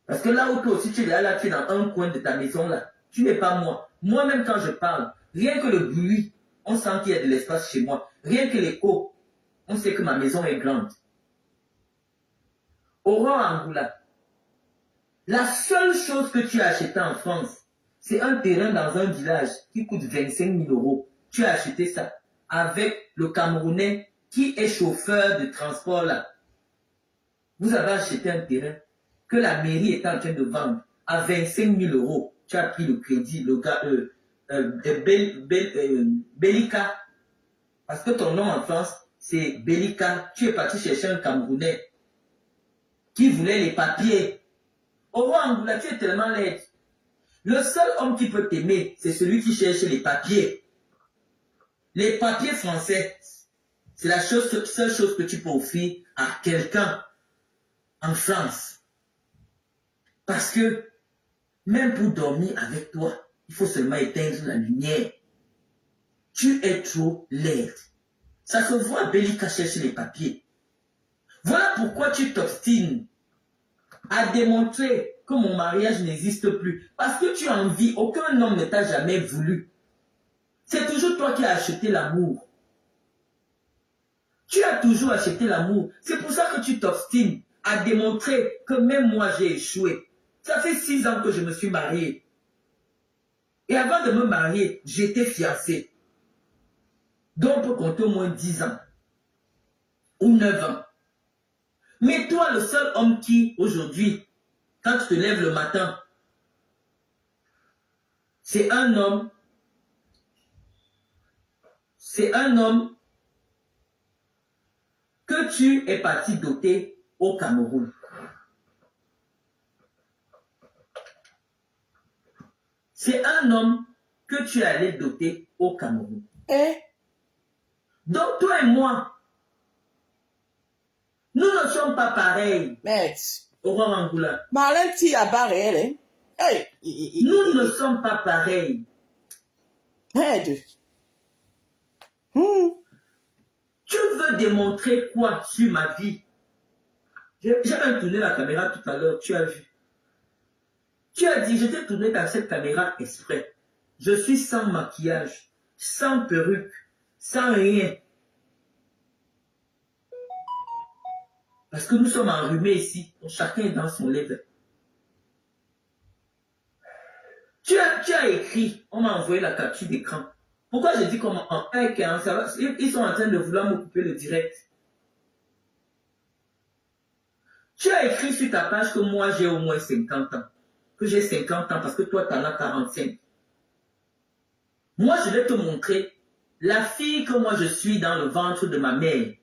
Parce que là où toi aussi tu es là, tu es dans un coin de ta maison là. Tu n'es pas moi. Moi-même quand je parle, rien que le bruit, on sent qu'il y a de l'espace chez moi. Rien que l'écho, on sait que ma maison est grande. Aurore Angoula, la seule chose que tu as acheté en France, c'est un terrain dans un village qui coûte 25 000 euros. Tu as acheté ça avec le Camerounais qui est chauffeur de transport là. Vous avez acheté un terrain que la mairie est en train de vendre à 25 000 euros. Tu as pris le crédit, le gars, Belika. Parce que ton nom en France, c'est Belika. Tu es parti chercher un Camerounais qui voulait les papiers. Aurore Angoula, tu es tellement laide. Le seul homme qui peut t'aimer, c'est celui qui cherche les papiers. Les papiers français, c'est la seule chose que tu peux offrir à quelqu'un en France. Parce que même pour dormir avec toi, il faut seulement éteindre la lumière. Tu es trop laide. Ça se voit, Belika cherche les papiers. Voilà pourquoi tu t'obstines à démontrer que mon mariage n'existe plus. Parce que tu as envie, aucun homme ne t'a jamais voulu. C'est toujours toi qui as acheté l'amour. Tu as toujours acheté l'amour. C'est pour ça que tu t'obstines à démontrer que même moi j'ai échoué. Ça fait 6 ans que je me suis marié. Et avant de me marier, j'étais fiancé. Donc on peut compter au moins 10 ans. Ou 9 ans. Mais toi, le seul homme qui, aujourd'hui, quand tu te lèves le matin, c'est un homme que tu es parti doter au Cameroun. C'est un homme que tu es allé doter au Cameroun. Donc toi et moi, nous ne sommes pas pareils. Aurore Angoula. Nous ne sommes pas pareils. Tu veux démontrer quoi sur ma vie? J'ai même tourné la caméra tout à l'heure, tu as vu. Tu as dit, je t'ai tourné dans cette caméra exprès. Je suis sans maquillage, sans perruque, sans rien. Parce que nous sommes enrhumés ici, donc chacun est dans son level. Tu as écrit, on m'a envoyé la capture d'écran. Pourquoi j'ai dit comment ils sont en train de vouloir me couper le direct. Tu as écrit sur ta page que moi j'ai au moins 50 ans. Que j'ai 50 ans parce que toi tu en as 45. Moi je vais te montrer la fille que moi je suis dans le ventre de ma mère.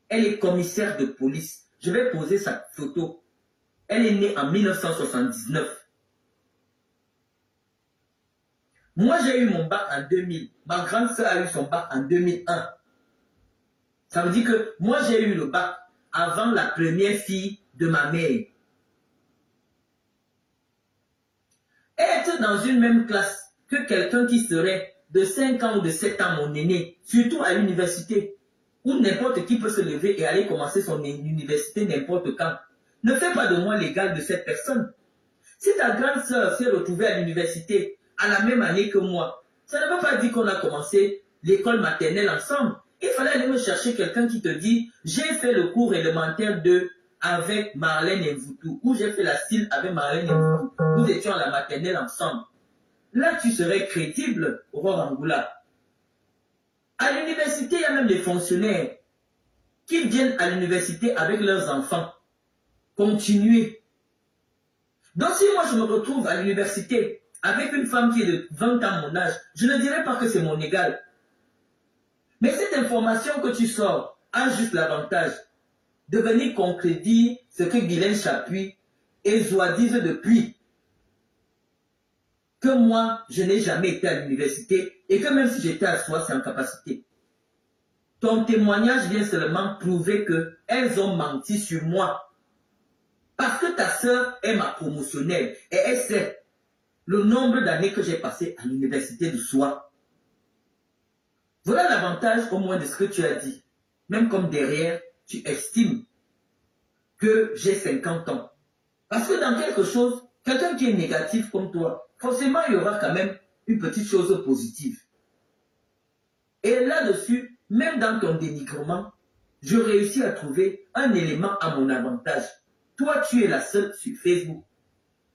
Elle est commissaire de police. Je vais poser sa photo. Elle est née en 1979. Moi, j'ai eu mon bac en 2000. Ma grande sœur a eu son bac en 2001. Ça veut dire que moi, j'ai eu le bac avant la première fille de ma mère. Être dans une même classe que quelqu'un qui serait de 5 ans ou de 7 ans mon aîné, surtout à l'université, où n'importe qui peut se lever et aller commencer son université n'importe quand, ne fait pas de moi l'égal de cette personne. Si ta grande sœur s'est retrouvée à l'université à la même année que moi, ça ne veut pas dire qu'on a commencé l'école maternelle ensemble. Il fallait aller me chercher quelqu'un qui te dit « J'ai fait le cours élémentaire 2 avec Marlène Mvoutou » ou « J'ai fait la CIL avec Marlène Mvoutou ». Nous étions à la maternelle ensemble. Là, tu serais crédible, Aurore Angoula. À l'université, il y a même des fonctionnaires qui viennent à l'université avec leurs enfants. Continuer. Donc si moi je me retrouve à l'université avec une femme qui est de 20 ans mon âge, je ne dirais pas que c'est mon égal. Mais cette information que tu sors a juste l'avantage de venir concrétiser ce que Guylaine Chapuis et Zoa disent depuis. Que moi, je n'ai jamais été à l'université et que même si j'étais à soi, c'est en capacité. Ton témoignage vient seulement prouver qu'elles ont menti sur moi. Parce que ta sœur est ma promotionnelle et elle sait le nombre d'années que j'ai passé à l'université de Soie. Voilà l'avantage au moins de ce que tu as dit. Même comme derrière, tu estimes que j'ai 50 ans. Parce que dans quelque chose, quelqu'un qui est négatif comme toi, forcément, il y aura quand même une petite chose positive. Et là-dessus, même dans ton dénigrement, je réussis à trouver un élément à mon avantage. Toi, tu es la seule sur Facebook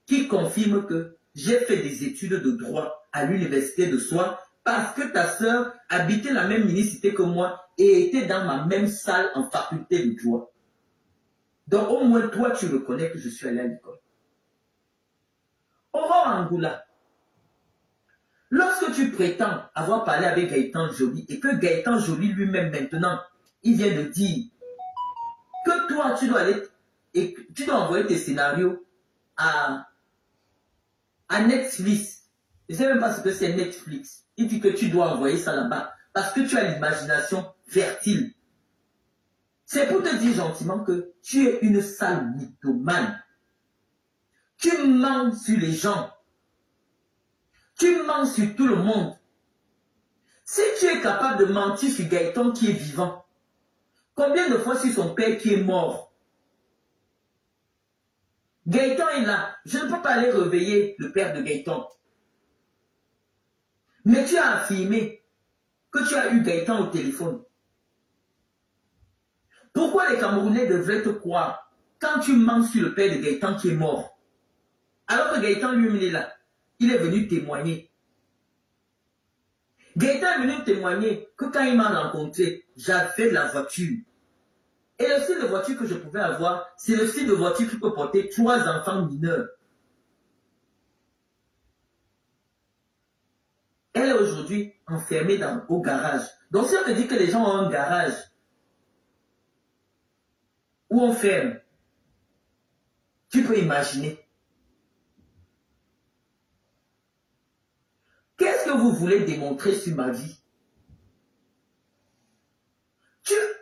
qui confirme que j'ai fait des études de droit à l'université de Soie parce que ta sœur habitait la même municipalité que moi et était dans ma même salle en faculté de droit. Donc au moins toi, tu reconnais que je suis allé à l'école. Aurore Angoula, lorsque tu prétends avoir parlé avec Gaëtan Joly et que Gaëtan Joly lui-même maintenant, il vient de dire que toi, tu dois aller et tu dois envoyer tes scénarios à Netflix. Je ne sais même pas ce que c'est Netflix. Il dit que tu dois envoyer ça là-bas parce que tu as l'imagination fertile. C'est pour te dire gentiment que tu es une sale mythomane. Tu mens sur les gens. Tu mens sur tout le monde. Si tu es capable de mentir sur Gaëtan qui est vivant, combien de fois sur son père qui est mort? Gaëtan est là. Je ne peux pas aller réveiller le père de Gaëtan. Mais tu as affirmé que tu as eu Gaëtan au téléphone. Pourquoi les Camerounais devraient te croire quand tu mens sur le père de Gaëtan qui est mort? Alors que Gaëtan lui-même est là. Il est venu témoigner. Gaëtan est venu témoigner que quand il m'a rencontré, j'avais la voiture. Et le style de voiture que je pouvais avoir, c'est le style de voiture qui peut porter 3 enfants mineurs. Elle est aujourd'hui enfermée au garage. Donc si on te dit que les gens ont un garage où on ferme, tu peux imaginer. Qu'est-ce que vous voulez démontrer sur ma vie?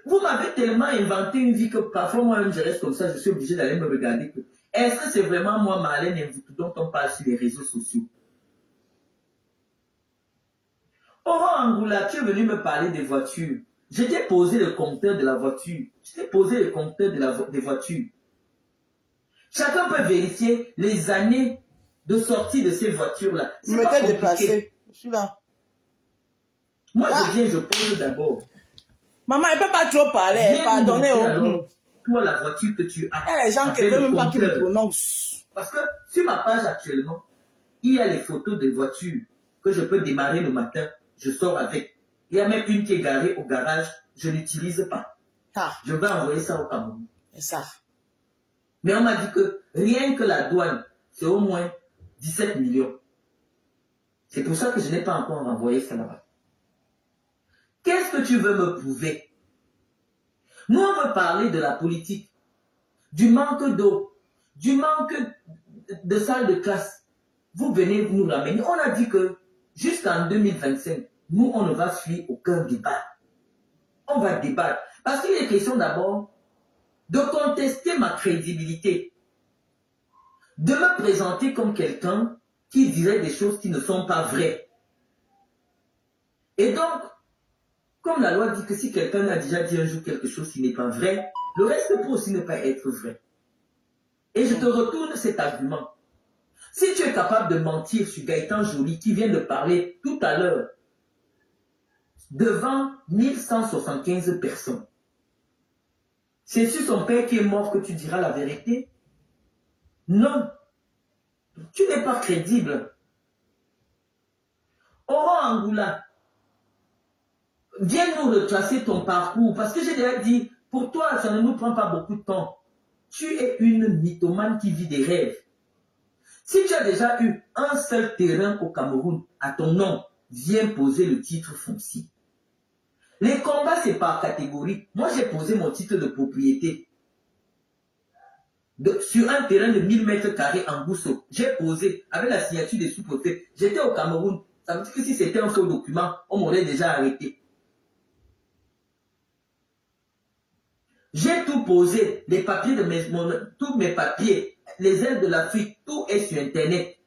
Vous m'avez tellement inventé une vie que parfois moi-même je reste comme ça, je suis obligé d'aller me regarder. Est-ce que c'est vraiment moi, Marlène Mvoutou, dont on parle sur les réseaux sociaux? Aurore Angoula, tu es venu me parler des voitures. Je t'ai posé le compteur de la voiture. Je t'ai posé le compteur des voitures. Chacun peut vérifier les années de sortie de ces voitures-là. Je m'étais déplacé. Je suis là. Moi, je viens, je pose d'abord. Maman, elle ne peut pas trop parler. Pardonnez. Toi, la voiture que tu as. Il y a les gens qui ne veulent même pas qu'ils me prononcent. Parce que sur ma page actuellement, il y a les photos des voitures que je peux démarrer le matin. Je sors avec. Il y a même une qui est garée au garage. Je n'utilise pas. Je vais envoyer ça au Cameroun. C'est ça. Mais on m'a dit que rien que la douane, c'est au moins 17 millions. C'est pour ça que je n'ai pas encore envoyé ça là-bas. Qu'est-ce que tu veux me prouver? Nous, on veut parler de la politique, du manque d'eau, du manque de salles de classe. Vous venez nous ramener. On a dit que jusqu'en 2025, nous, on ne va suivre aucun débat. On va débattre. Parce qu'il est question d'abord de contester ma crédibilité, de me présenter comme quelqu'un qui dirait des choses qui ne sont pas vraies. Et donc, comme la loi dit que si quelqu'un a déjà dit un jour quelque chose qui n'est pas vrai, le reste peut aussi ne pas être vrai. Et je te retourne cet argument. Si tu es capable de mentir sur Gaëtan Joly qui vient de parler tout à l'heure devant 1175 personnes, c'est sur son père qui est mort que tu diras la vérité? Non. Tu n'es pas crédible. Aurore Angoula, viens nous retracer ton parcours, parce que j'ai déjà dit, pour toi, ça ne nous prend pas beaucoup de temps. Tu es une mythomane qui vit des rêves. Si tu as déjà eu un seul terrain au Cameroun à ton nom, viens poser le titre foncier. Les combats, c'est par catégorie. Moi, j'ai posé mon titre de propriété sur un terrain de 1000 mètres carrés en Bousso. J'ai posé avec la signature des sous-préfets. J'étais au Cameroun. Ça veut dire que si c'était un faux document, on m'aurait déjà arrêté. J'ai tout posé, les papiers tous mes papiers, les aides de l'Afrique, tout est sur Internet.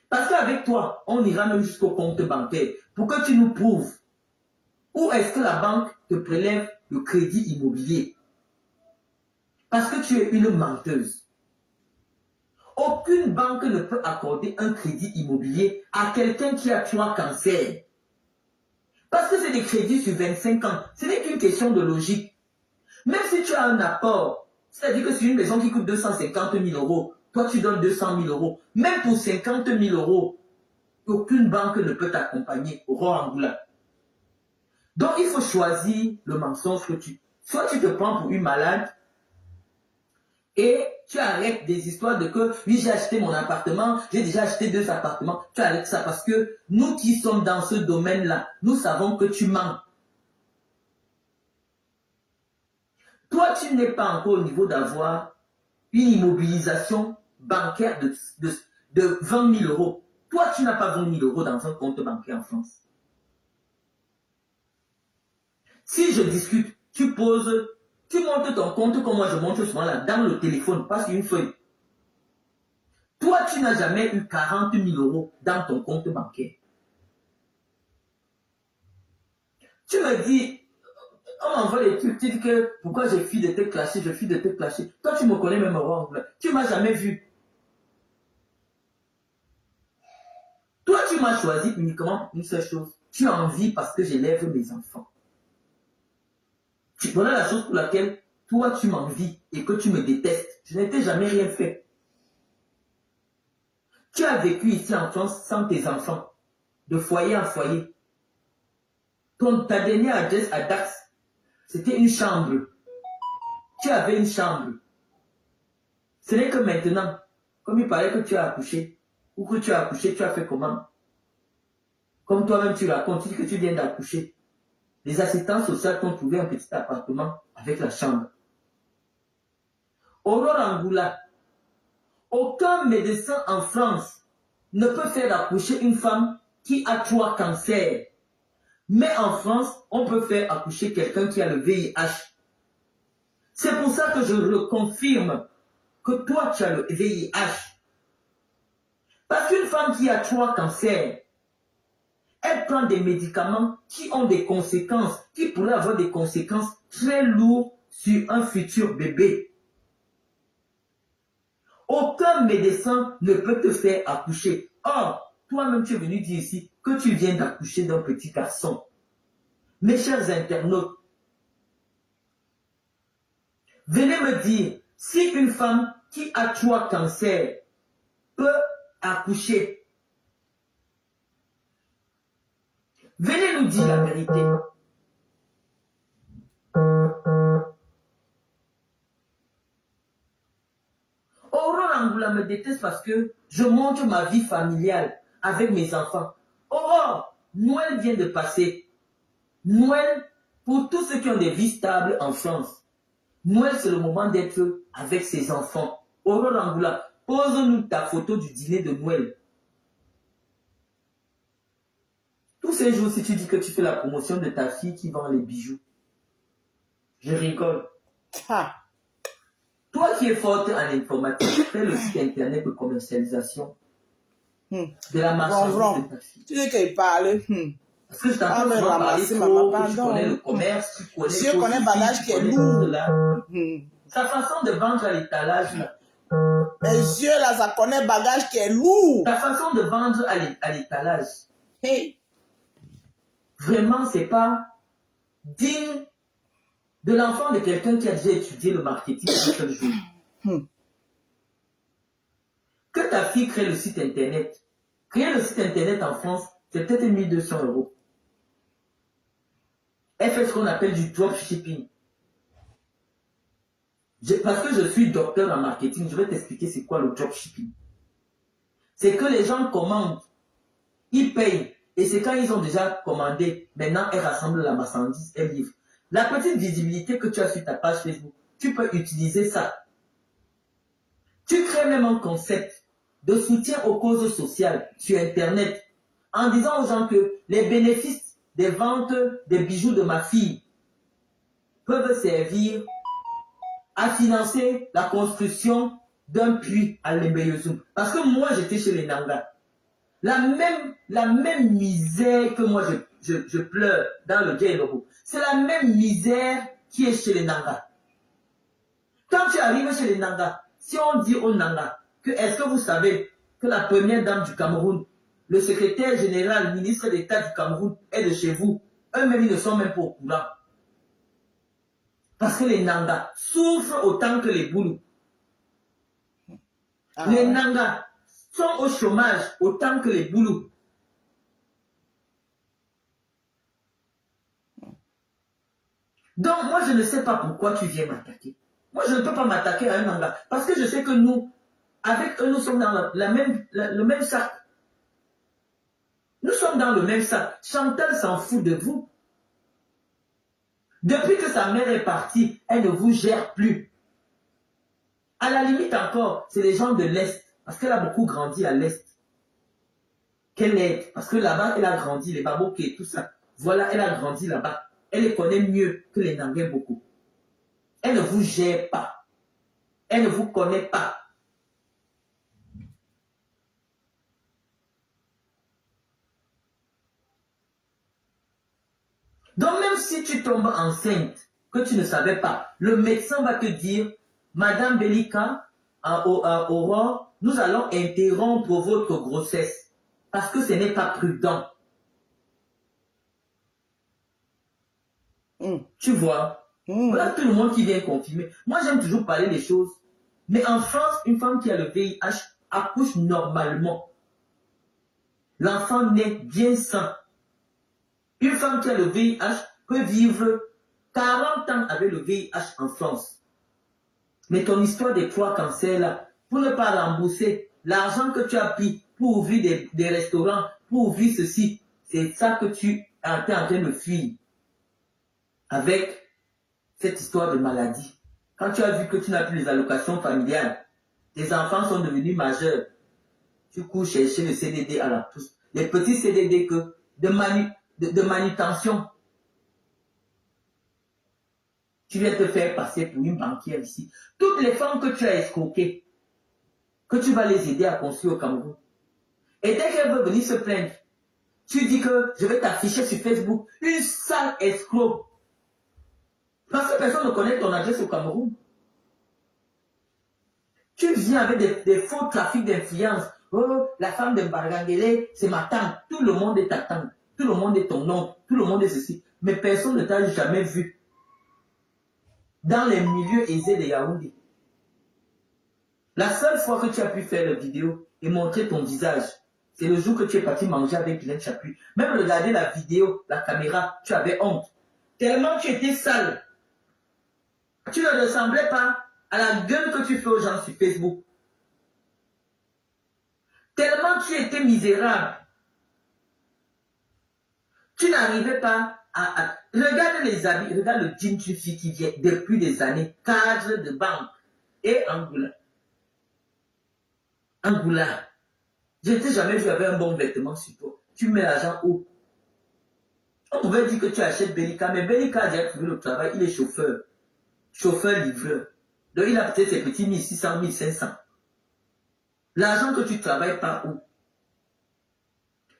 Parce qu'avec toi, on ira même jusqu'au compte bancaire pour que tu nous prouves où est-ce que la banque te prélève le crédit immobilier. Parce que tu es une menteuse. Aucune banque ne peut accorder un crédit immobilier à quelqu'un qui a 3 cancers. Parce que c'est des crédits sur 25 ans. Ce n'est qu'une question de logique. Même si tu as un apport, c'est-à-dire que sur une maison qui coûte 250 000 euros, toi tu donnes 200 000 euros. Même pour 50 000 euros, aucune banque ne peut t'accompagner. Aurore Angoula. Donc il faut choisir le mensonge que tu... Soit tu te prends pour une malade, et tu arrêtes des histoires de que, oui, j'ai acheté mon appartement, j'ai déjà acheté 2 appartements. Tu arrêtes ça parce que nous qui sommes dans ce domaine-là, nous savons que tu mens. Toi, tu n'es pas encore au niveau d'avoir une immobilisation bancaire de 20 000 euros. Toi, tu n'as pas 20 000 euros dans un compte bancaire en France. Si je discute, tu poses... Tu montes ton compte comme moi je montre souvent là, dans le téléphone, pas sur une feuille. Toi, tu n'as jamais eu 40 000 euros dans ton compte bancaire. Tu me dis, on m'envoie des trucs, tu dis que pourquoi je fuis de te clasher, je fuis de te clasher. Toi, tu me connais même avant. Tu ne m'as jamais vu. Toi, tu m'as choisi uniquement une seule chose. Tu as envie parce que j'élève mes enfants. Voilà la chose pour laquelle toi tu m'envies et que tu me détestes. Je n'ai jamais rien fait. Tu as vécu ici en France sans tes enfants, de foyer en foyer. Ta dernière adresse à Dax, c'était une chambre. Tu avais une chambre. Ce n'est que maintenant, comme il paraît que tu as accouché, ou que tu as accouché, tu as fait comment? Comme toi-même tu racontes, tu dis que tu viens d'accoucher. Les assistants sociaux t'ont trouvé un petit appartement avec la chambre. Aurore Angoula, aucun médecin en France ne peut faire accoucher une femme qui a 3 cancers. Mais en France, on peut faire accoucher quelqu'un qui a le VIH. C'est pour ça que je le confirme que toi, tu as le VIH. Parce qu'une femme qui a 3 cancers, elle prend des médicaments qui ont des conséquences, qui pourraient avoir des conséquences très lourdes sur un futur bébé. Aucun médecin ne peut te faire accoucher. Or, toi-même, tu es venu dire ici que tu viens d'accoucher d'un petit garçon. Mes chers internautes, venez me dire si une femme qui a 3 cancers peut accoucher. Venez nous dire la vérité. Aurore Angoula me déteste parce que je montre ma vie familiale avec mes enfants. Aurore, Noël vient de passer. Noël, pour tous ceux qui ont des vies stables en France, Noël, c'est le moment d'être avec ses enfants. Aurore Angoula, pose-nous ta photo du dîner de Noël. Tous ces jours, si tu dis que tu fais la promotion de ta fille qui vend les bijoux, je rigole. Ah. Toi qui es forte en informatique, fais le site internet de commercialisation de la marchandise de ta fille. Tu dis qu'il parle. Parce que je t'entends souvent parler trop, que tu connais le commerce, tu connais... Je connais le bagage qui est lourd. Sa façon de vendre à l'étalage, là. Mes yeux, là, ça connaît le bagage qui est lourd. Ta façon de vendre à l'étalage. Hey. Vraiment, c'est pas digne de l'enfant de quelqu'un qui a déjà étudié le marketing un seul jour. Que ta fille crée le site internet. Créer le site internet en France, c'est peut-être 1 200 €. Elle fait ce qu'on appelle du dropshipping. Parce que je suis docteur en marketing, je vais t'expliquer c'est quoi le dropshipping. C'est que les gens commandent, ils payent, et c'est quand ils ont déjà commandé, maintenant elles rassemblent la marchandise, elles livrent. La petite visibilité que tu as sur ta page Facebook, tu peux utiliser ça. Tu crées même un concept de soutien aux causes sociales sur Internet en disant aux gens que les bénéfices des ventes des bijoux de ma fille peuvent servir à financer la construction d'un puits à Lembeyozoum. Parce que moi, j'étais chez les Nanga. La même misère que moi, je pleure dans le Djailobo. C'est la même misère qui est chez les Nanga. Quand tu arrives chez les Nanga, si on dit aux Nanga que est-ce que vous savez que la première dame du Cameroun, le secrétaire général, ministre d'État du Cameroun est de chez vous. Eux-mêmes, ils ne sont même pas au courant. Parce que les Nangas souffrent autant que les Boulous. Les Nangas sont au chômage autant que les Boulous. Donc, moi, je ne sais pas pourquoi tu viens m'attaquer. Moi, je ne peux pas m'attaquer à un Nanga. Parce que je sais que nous, avec eux, nous sommes dans le même sac. Nous sommes dans le même sac. Chantal s'en fout de vous. Depuis que sa mère est partie, elle ne vous gère plus. À la limite encore, c'est les gens de l'Est. Parce qu'elle a beaucoup grandi à l'Est. Qu'elle aide. Parce que là-bas, elle a grandi, les Baboké et tout ça. Voilà, elle a grandi là-bas. Elle les connaît mieux que les Nangais beaucoup. Elle ne vous gère pas. Elle ne vous connaît pas. Donc même si tu tombes enceinte, que tu ne savais pas, le médecin va te dire, Madame Belika, à Aurore, nous allons interrompre votre grossesse. Parce que ce n'est pas prudent. Tu vois, voilà tout le monde qui vient confirmer. Moi, j'aime toujours parler des choses. Mais en France, une femme qui a le VIH accouche normalement. L'enfant naît bien sain. Une femme qui a le VIH peut vivre 40 ans avec le VIH en France. Mais ton histoire des 3 cancers là, pour ne pas rembourser l'argent que tu as pris pour ouvrir des restaurants, pour ouvrir ceci, c'est ça que tu es en train de fuir. Avec cette histoire de maladie. Quand tu as vu que tu n'as plus les allocations familiales, tes enfants sont devenus majeurs, tu cours chercher le CDD à la pousse. Les petits CDD de manutention. Tu viens te faire passer pour une banquière ici. Toutes les femmes que tu as escroquées, que tu vas les aider à construire au Cameroun. Et dès qu'elles veulent venir se plaindre, tu dis que je vais t'afficher sur Facebook une sale escroc. Parce que personne ne connaît ton adresse au Cameroun. Tu viens avec des faux trafics d'influence. Oh, la femme de Bargangele, c'est ma tante. Tout le monde est ta tante. Tout le monde est ton oncle. Tout le monde est ceci. Mais personne ne t'a jamais vu dans les milieux aisés de Yaoundé. La seule fois que tu as pu faire la vidéo et montrer ton visage, c'est le jour que tu es parti manger avec Guylaine Chapuis. Même regarder la vidéo, la caméra, tu avais honte. Tellement tu étais sale. Tu ne ressemblais pas à la gueule que tu fais aux gens sur Facebook. Tellement tu étais misérable. Tu n'arrivais pas à... Regarde les habits, regarde le jean d'une fille qui vient depuis des années, cadre de banque et Angoula. Angoula. Je ne t'ai jamais vu avec un bon vêtement sur toi. Tu mets l'argent où? On pouvait dire que tu achètes Belika, mais Belika a déjà trouvé le travail, il est chauffeur. Chauffeur-livreur. Donc il a peut-être ses petits 1600, 1500. L'argent que tu travailles par où?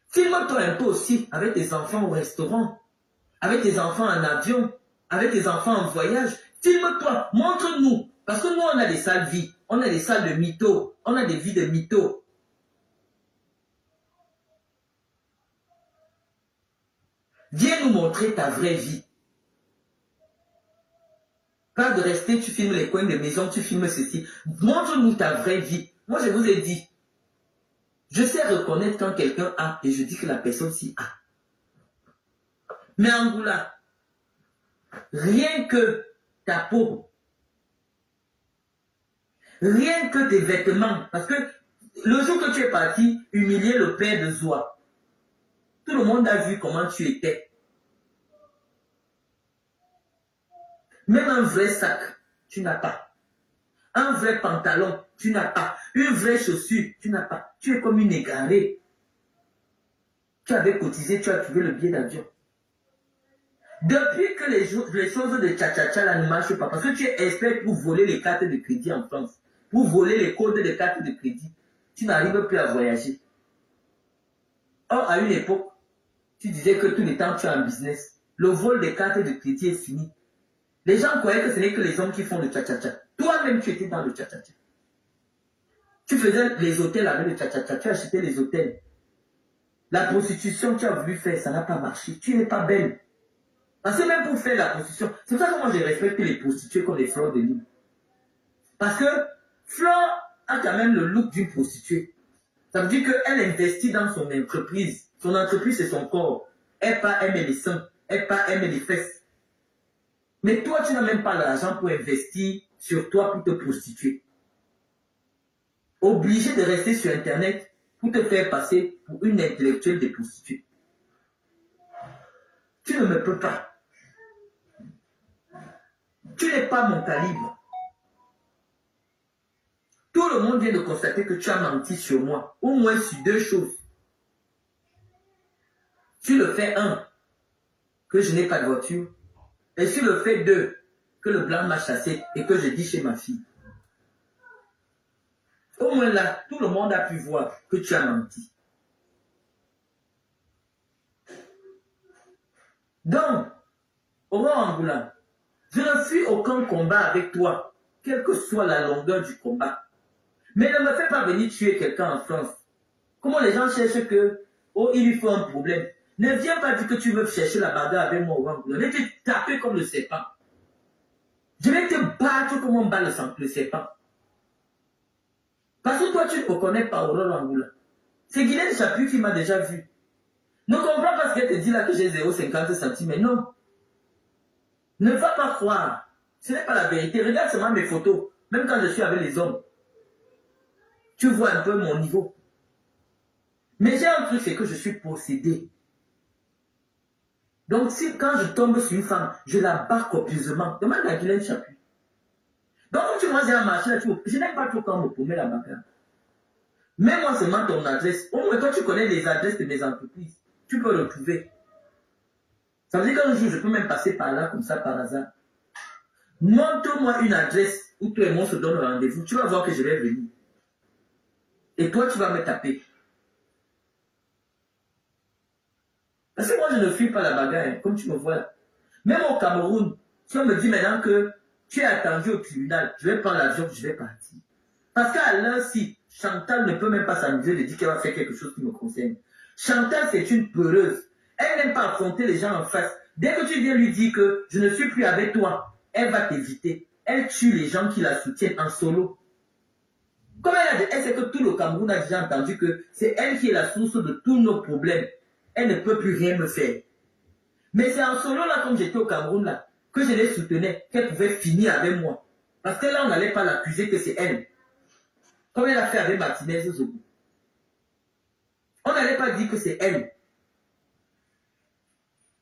Filme-toi un peu aussi avec tes enfants au restaurant, avec tes enfants en avion, avec tes enfants en voyage. Filme-toi, montre-nous. Parce que nous, on a des sales vies. On a des salles de mythos. On a des vies de mythos. Viens nous montrer ta vraie vie. Pas de rester, tu filmes les coins de maison, tu filmes ceci. Montre-nous ta vraie vie. Moi, je vous ai dit, je sais reconnaître quand quelqu'un a et je dis que la personne ci a. Mais Angoula, rien que ta peau, rien que tes vêtements, parce que le jour que tu es parti humilier le père de Zoua, tout le monde a vu comment tu étais. Même un vrai sac, tu n'as pas. Un vrai pantalon, tu n'as pas. Une vraie chaussure, tu n'as pas. Tu es comme une égarée. Tu avais cotisé, tu as trouvé le billet d'avion. Depuis que les choses de tcha-tcha-tcha ne marchent pas, parce que tu es expert pour voler les cartes de crédit en France, pour voler les codes des cartes de crédit, tu n'arrives plus à voyager. Or, à une époque, tu disais que tous les temps tu as un business. Le vol des cartes de crédit est fini. Les gens croyaient que ce n'est que les hommes qui font le tcha-tcha-tcha. Toi-même, tu étais dans le tcha-tcha-tcha. Tu faisais les hôtels avec le tcha-tcha-tcha, tu achetais les hôtels. La prostitution, tu as voulu faire, ça n'a pas marché. Tu n'es pas belle. Parce que même pour faire la prostitution, c'est pour ça que moi je respecte les prostituées comme les fleurs de l'île. Parce que Flore a quand même le look d'une prostituée. Ça veut dire qu'elle investit dans son entreprise. Son entreprise, c'est son corps. Elle pas aimer les seins. Elle pas aimer les fesses. Mais toi, tu n'as même pas l'argent pour investir sur toi pour te prostituer. Obligé de rester sur Internet pour te faire passer pour une intellectuelle des prostituées. Tu ne me peux pas. Tu n'es pas mon calibre. Tout le monde vient de constater que tu as menti sur moi. Au moins sur deux choses. Sur le fait 1, que je n'ai pas de voiture. Et sur le fait 2, que le blanc m'a chassé et que je dis chez ma fille. Au moins là, tout le monde a pu voir que tu as menti. Donc, Aurore Angoula, je ne fuis aucun combat avec toi, quelle que soit la longueur du combat. Mais ne me fais pas venir tuer quelqu'un en France. Comment les gens cherchent que, oh, il lui faut un problème. Ne viens pas dire que tu veux chercher la bagarre avec moi, Aurore Angoula. Je vais te taper comme le serpent. Je vais te battre comme on bat le serpent. Parce que toi, tu ne me connais pas, Aurore Angoula. C'est Guylaine Chapuis qui m'a déjà vu. Ne comprends pas ce qu'elle te dit là que j'ai 0,50 cm. Non. Ne va pas croire. Ce n'est pas la vérité. Regarde seulement mes photos. Même quand je suis avec les hommes. Tu vois un peu mon niveau. Mais j'ai un truc, c'est que je suis possédé. Donc si quand je tombe sur une femme, je la bats copieusement. Demande à Guylaine Chapuis. Donc quand tu vois, j'ai un marché là, je n'aime pas trop quand on me promet la bagarre. Mets-moi seulement ton adresse. Au moins, toi, tu connais les adresses de mes entreprises. Tu peux retrouver. Ça veut dire qu'un jour, je peux même passer par là, comme ça, par hasard. Montre-moi une adresse où toi et moi on se donne rendez-vous. Tu vas voir que je vais venir. Et toi, tu vas me taper. Parce que moi, je ne fuis pas la bagarre, hein, comme tu me vois là. Même au Cameroun, si on me dit maintenant que tu es attendu au tribunal, je vais prendre l'avion, je vais partir. Parce qu'à l'heure-ci, Chantal ne peut même pas s'amuser de dire qu'elle va faire quelque chose qui me concerne. Chantal, c'est une peureuse. Elle n'aime pas affronter les gens en face. Dès que tu viens lui dire que je ne suis plus avec toi, elle va t'éviter. Elle tue les gens qui la soutiennent en solo. Comme elle sait que tout le Cameroun a déjà entendu que c'est elle qui est la source de tous nos problèmes. Elle ne peut plus rien me faire. Mais c'est en solo, là, comme j'étais au Cameroun, là, que je les soutenais, qu'elle pouvait finir avec moi. Parce que là, on n'allait pas l'accuser que c'est elle. Comme elle a fait avec Martinez Zogo. On n'allait pas dire que c'est elle.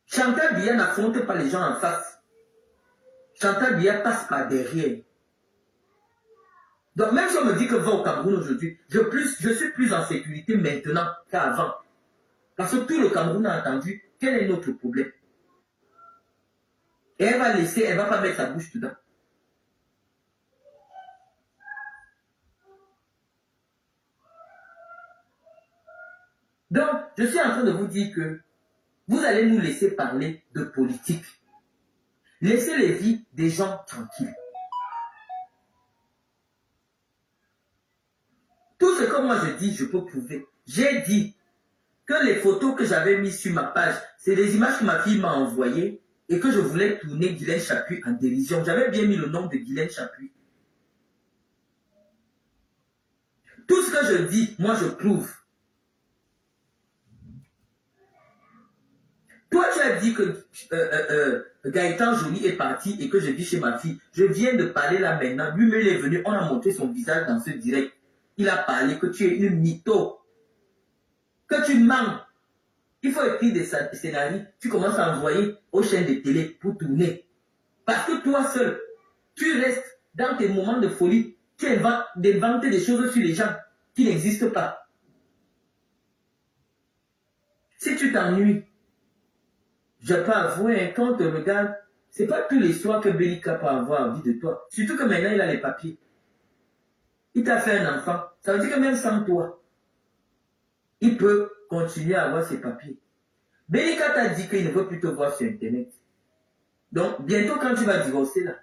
Chantal Biya n'affronte pas les gens en face. Chantal Biya passe par derrière. Donc même si on me dit que va au Cameroun aujourd'hui, je suis plus en sécurité maintenant qu'avant. Parce que tout le Cameroun a entendu quel est notre problème. Et elle va laisser, elle ne va pas mettre sa bouche dedans. Donc, je suis en train de vous dire que vous allez nous laisser parler de politique. Laissez les vies des gens tranquilles. Tout ce que moi je dis, je peux prouver. J'ai dit que les photos que j'avais mises sur ma page, c'est des images que ma fille m'a envoyées et que je voulais tourner Guylaine Chapuis en dérision. J'avais bien mis le nom de Guylaine Chapuis. Tout ce que je dis, moi je prouve. Toi, tu as dit que Gaëtan Joly est parti et que je vis chez ma fille. Je viens de parler là maintenant. Lui-même, il est venu, on a montré son visage dans ce direct. Il a parlé que tu es une mytho. Que tu mens. Il faut écrire des scénarios. Tu commences à envoyer aux chaînes de télé pour tourner. Parce que toi seul, tu restes dans tes moments de folie. Tu inventes des choses sur les gens qui n'existent pas. Si tu t'ennuies, je peux avouer, quand on te regarde, ce n'est pas tous les soirs que Belika peut avoir envie de toi. Surtout que maintenant, il a les papiers. Il t'a fait un enfant. Ça veut dire que même sans toi, il peut continuer à avoir ses papiers. Belika t'a dit qu'il ne veut plus te voir sur Internet. Donc, bientôt, quand tu vas divorcer, là,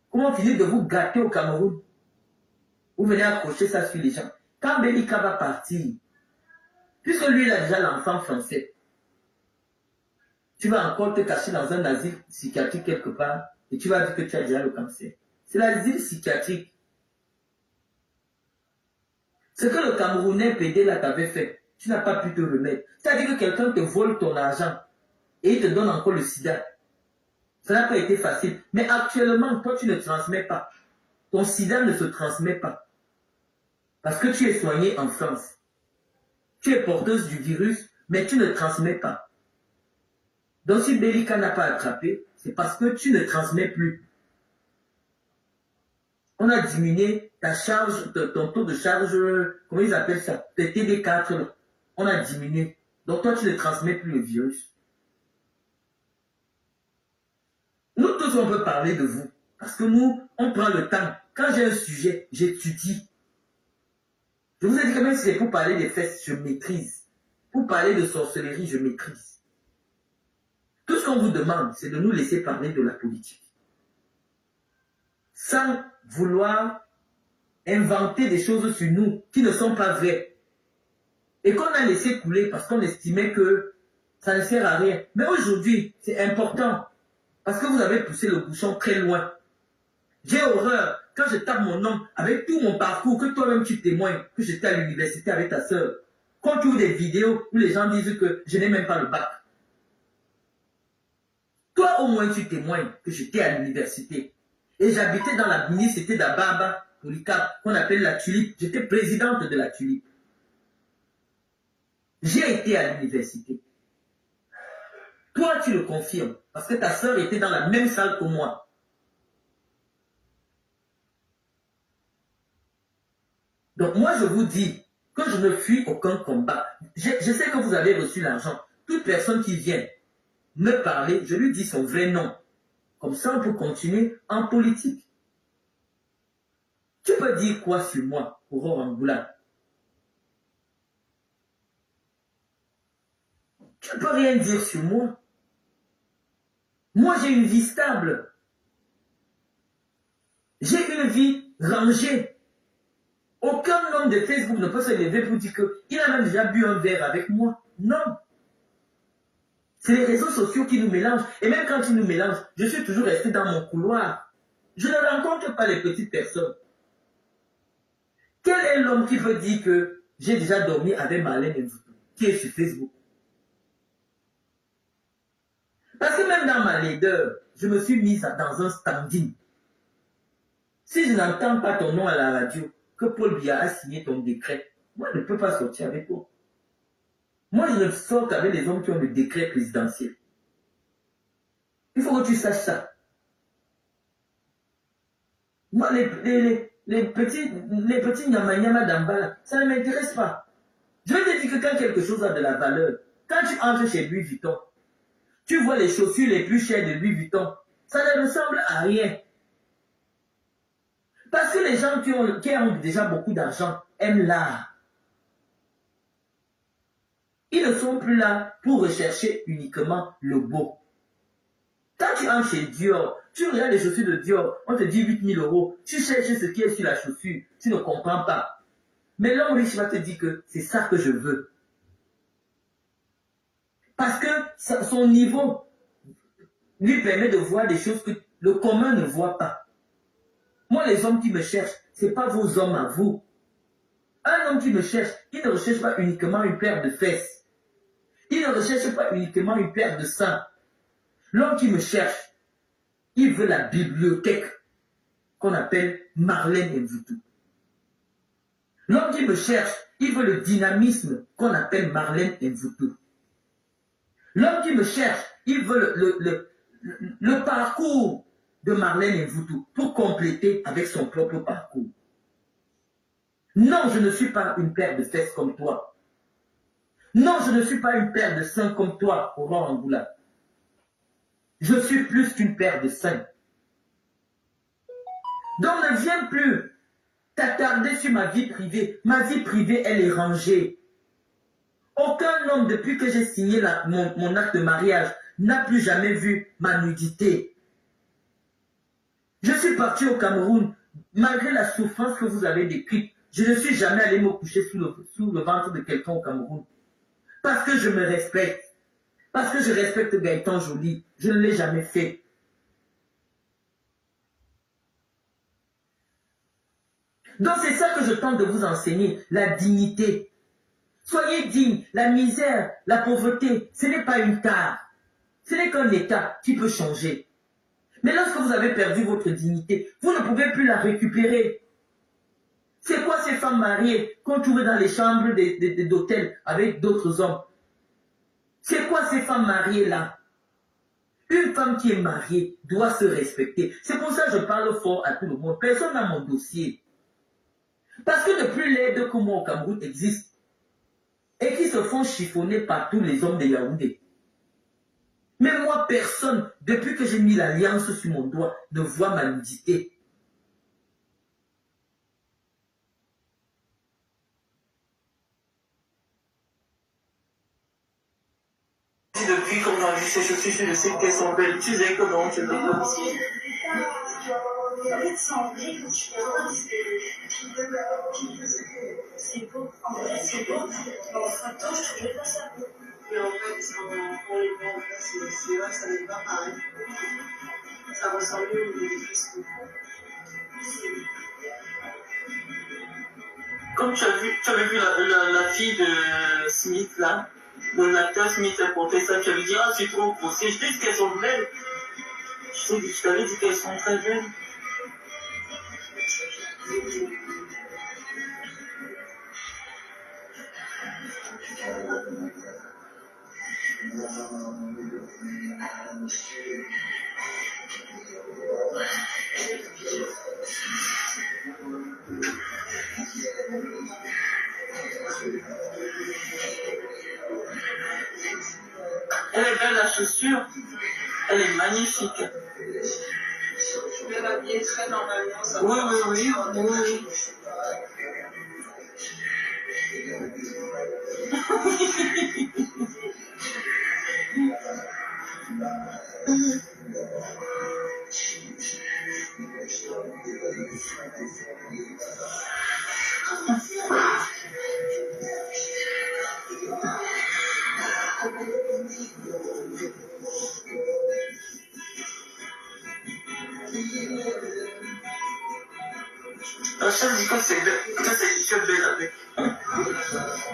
comment finir de vous gâter au Cameroun? Vous venez accrocher ça sur les gens. Quand Belika va partir, puisque lui, il a déjà l'enfant français, tu vas encore te cacher dans un asile psychiatrique quelque part et tu vas dire que tu as déjà le cancer. C'est l'asile psychiatrique. Ce que le Camerounais PD là t'avait fait, tu n'as pas pu te remettre. C'est-à-dire que quelqu'un te vole ton argent et il te donne encore le sida. Ça n'a pas été facile. Mais actuellement, toi, tu ne transmets pas. Ton sida ne se transmet pas. Parce que tu es soigné en France. Tu es porteuse du virus, mais tu ne transmets pas. Donc si Belika n'a pas attrapé, c'est parce que tu ne transmets plus. On a diminué ta charge, ton taux de charge, comment ils appellent ça, tes TD4, là. On a diminué. Donc toi, tu ne transmets plus le virus. Nous tous, on peut parler de vous. Parce que nous, on prend le temps. Quand j'ai un sujet, j'étudie. Je vous ai dit que même si c'est pour parler des fesses, je maîtrise. Pour parler de sorcellerie, je maîtrise. Tout ce qu'on vous demande, c'est de nous laisser parler de la politique. Sans vouloir inventer des choses sur nous qui ne sont pas vraies. Et qu'on a laissé couler parce qu'on estimait que ça ne sert à rien. Mais aujourd'hui, c'est important. Parce que vous avez poussé le bouchon très loin. J'ai horreur quand je tape mon nom avec tout mon parcours, que toi-même tu témoignes que j'étais à l'université avec ta soeur. Quand tu vois des vidéos où les gens disent que je n'ai même pas le bac. Toi au moins tu témoignes que j'étais à l'université. Et j'habitais dans la mini-cité d'Ababa, Polycarpe, qu'on appelle la Tulipe. J'étais présidente de la Tulipe. J'ai été à l'université. Toi, tu le confirmes, parce que ta soeur était dans la même salle que moi. Donc moi, je vous dis que je ne fuis aucun combat. Je sais que vous avez reçu l'argent. Toute personne qui vient me parler, je lui dis son vrai nom. Comme ça, on peut continuer en politique. Tu peux dire quoi sur moi, Aurore Angoula? Tu ne peux rien dire sur moi. Moi, j'ai une vie stable. J'ai une vie rangée. Aucun homme de Facebook ne peut se lever pour dire qu'il a même déjà bu un verre avec moi. Non. C'est les réseaux sociaux qui nous mélangent. Et même quand ils nous mélangent, je suis toujours resté dans mon couloir. Je ne rencontre pas les petites personnes. Quel est l'homme qui peut dire que j'ai déjà dormi avec Marlène Mvuto, qui est sur Facebook? Parce que même dans ma laideur, je me suis mise dans un standing. Si je n'entends pas ton nom à la radio, que Paul Biya a signé ton décret, moi je ne peux pas sortir avec toi. Moi je ne sors qu'avec les hommes qui ont le décret présidentiel. Il faut que tu saches ça. Moi les petits nyama d'Ambala, ça ne m'intéresse pas. Je vais te dire que quand quelque chose a de la valeur, quand tu entres chez Louis Vuitton, tu vois les chaussures les plus chères de Louis Vuitton, ça ne ressemble à rien. Parce que les gens qui ont déjà beaucoup d'argent aiment l'art. Ils ne sont plus là pour rechercher uniquement le beau. Quand tu entres chez Dior, tu regardes les chaussures de Dior, on te dit 8 000 €, tu cherches ce qui est sur la chaussure, tu ne comprends pas. Mais l'homme riche va te dire que c'est ça que je veux. Parce que son niveau lui permet de voir des choses que le commun ne voit pas. Moi, les hommes qui me cherchent, ce n'est pas vos hommes à vous. Un homme qui me cherche, il ne recherche pas uniquement une paire de fesses. Il ne recherche pas uniquement une paire de seins. L'homme qui me cherche, il veut la bibliothèque qu'on appelle Marlène Mvuto. L'homme qui me cherche, il veut le dynamisme qu'on appelle Marlène Mvuto. L'homme qui me cherche, il veut le parcours de Marlène Mvuto pour compléter avec son propre parcours. Non, je ne suis pas une paire de fesses comme toi. Non, je ne suis pas une paire de seins comme toi, Aurore Angoula. Je suis plus qu'une paire de seins. Donc ne viens plus t'attarder sur ma vie privée. Ma vie privée, elle est rangée. Aucun homme, depuis que j'ai signé mon acte de mariage, n'a plus jamais vu ma nudité. Je suis parti au Cameroun malgré la souffrance que vous avez décrite, je ne suis jamais allé me coucher sous le ventre de quelqu'un au Cameroun. Parce que je me respecte. Parce que je respecte Gaëtan Joly. Je ne l'ai jamais fait. Donc c'est ça que je tente de vous enseigner, la dignité. Soyez digne, la misère, la pauvreté, ce n'est pas une tare. Ce n'est qu'un état qui peut changer. Mais lorsque vous avez perdu votre dignité, vous ne pouvez plus la récupérer. C'est quoi ces femmes mariées qu'on trouvait dans les chambres d'hôtel avec d'autres hommes? C'est quoi ces femmes mariées-là? Une femme qui est mariée doit se respecter. C'est pour ça que je parle fort à tout le monde. Personne n'a mon dossier. Parce que depuis l'aide que moi au Cameroun existe, et qui se font chiffonner par tous les hommes de Yaoundé. Mais moi, personne, depuis que j'ai mis l'alliance sur mon doigt, ne voit ma nudité. Depuis qu'on a vu ces chaussures, je sais qu'elles sont belles. Tu sais comment je les vois aussi. En fait, c'est en vrai que tu vois, c'est beau. En vrai, c'est beau. Mais en photo, je trouvais pas ça beau. Mais en fait, on les voit en fait, c'est vrai que ça n'est pas pareil. Ça ressemblait au niveau des fresques. Comme tu avais vu la fille de Smith là, de l'acteur Smith a porté ça, tu avais dit, ah, c'est trop grossier. Je t'ai dit qu'elles sont belles. Je t'avais dit qu'elles sont très belles. Elle est belle la chaussure, elle est magnifique. Elle est habillée très normalement. Ça oui. La chef dit que c'est belle, que tu es belle avec.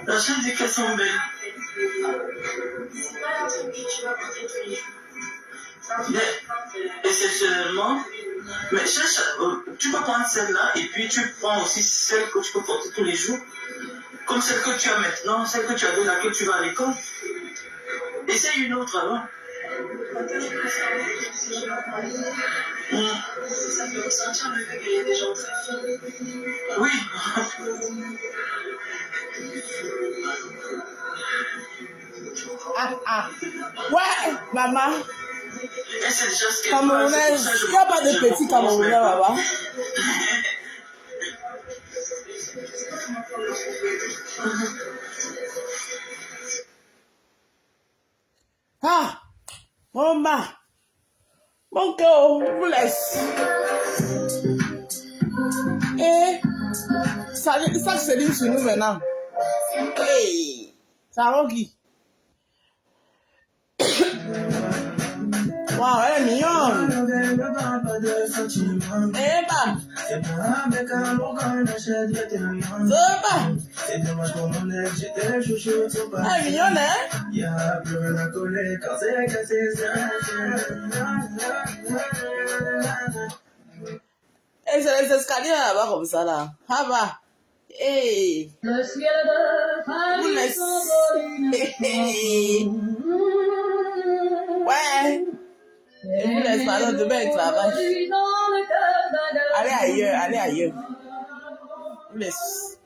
La chef dit qu'elles sont belles. C'est pas la truc que tu vas porter tous les jours. Mais exceptionnellement, mais cherche, tu peux prendre celle-là et puis tu prends aussi celle que tu peux porter tous les jours. Comme celle que tu as maintenant, celle que tu as de laquelle tu vas à l'école. Essaye une autre avant. Ça peut ressentir le fait qu'il y a des gens très fines. Oui. Ouais, maman. Et c'est déjà ce qu'elle Camerounaise, il n'y a pas de petits Camerounais là-bas. Ah, maman, mon cœur vous laisse. Et ça se dit sur nous maintenant. Hey, ça va qui? Wow, elle est mignonne. Eh ben. Elle est mignonne, hein? Et c'est les escaliers là-bas comme ça là. Ah bah. Hey. Vous laissez. Ouais. Et vous laissez pas demain elle travaille. Allez ailleurs. Vous laissez.